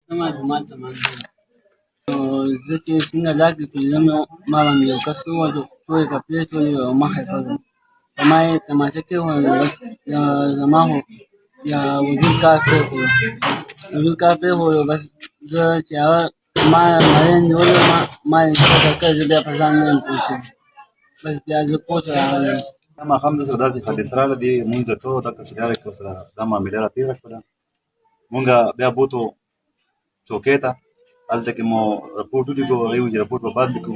زما جومات ته منظور نو زه چې څنګه لاک کې کړم ما باندې یو کس ووژه ټولې کپړې ټولې او مخه یې کړی په ما یې تماچه کېښوده نو بس زما خو وجود کار پرېښود بس زه چې هغه ما مریض نیولی ما یې ښکته کړی زه بیا په ځان نه یم پوه شوی بس بیا زه کور ته راغلی یم. دا ماښام داسې حادثه راغله دې مونږ ته دغسې لاره کې ورسره دا معامله راپېښه شوله مونږ بیا بوتو چوکۍ ته هلته کې مو رپوټ ولیکو هغې وویل چې رپوټ به بعد لیکو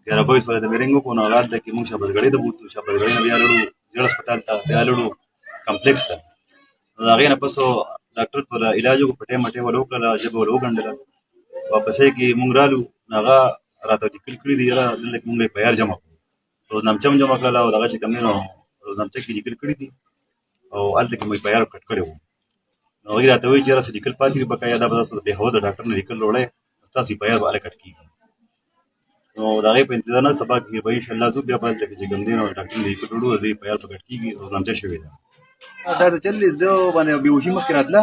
بیا ربیس ولې د میرینګ وکړو نو هغه هلته کې مونږ شهبازګړۍ ته بوتلو شهبازګړۍ نه بیا لاړو زیړ هسپتال ته بیا لاړو کمپلیکس ته نو د هغې نه پس ډاکټر پر علاج وکړو په ټایم ټایم ول وکړله ژبه ول وګنډله واپسۍ کې مونږ رالو نو هغه راته لیکل کړي دي یاره دلته کې مونږ اف آی آر جمع کړو روزنامچه هم جمع کړله او دغه چې کوم دی نو روزنامچه کې لیکل کړي دي او هلته کې مو اف آی آر کټ کړی وو نو هغوی راته وایي چې یاره څه لیکل پاتې دي بقایا دا به تاسو د بېهوده ډاکټر نه لیکل وړی ستاسو اف آی آر به هله کټ کېږي نو د هغې په انتظار نه سبا کې به انشاءالله ځو بیا به هلته کې چې کوم دی نو ډاکټر نه لیکل وړو د دې اف آی آر به کټ کېږي روزنامچه شوې ده دا څه چل دی ده باندې بېهوشي مخکې راتله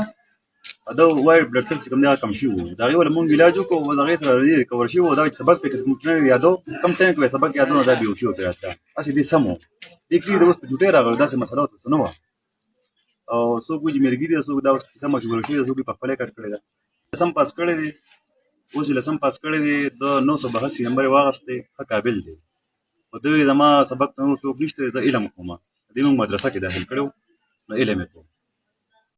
ده وایي بلډ سیل چې کوم دی هغه کم شوي وو د هغې ولې مونږ علاج وکړو بس هغې سره ریکور شوي وو دا چې سبق پکې کوم یادو کم ټایم کې به سبق یادو نو دا بېهوشي ورته راتله هسې دې سم وو دې کلي د اوس په جوټۍ راغلو داسې مسله ورته څه نه وه او څوک وایي چې مرګي دي څوک دا اوس کیسه مشهوره شوې ده څوک یې په خپله یې کټ کړې ده لسم پاس کړی دی اوس یې لسم پاس کړی دی د 982 نمبر یې واخیستی ښه قابل دی خو ده وایي زما سبق ته نور څوک نشته دی زه علم کوم دې موږ مدرسه کې داخل کړی و نو علم یې کوم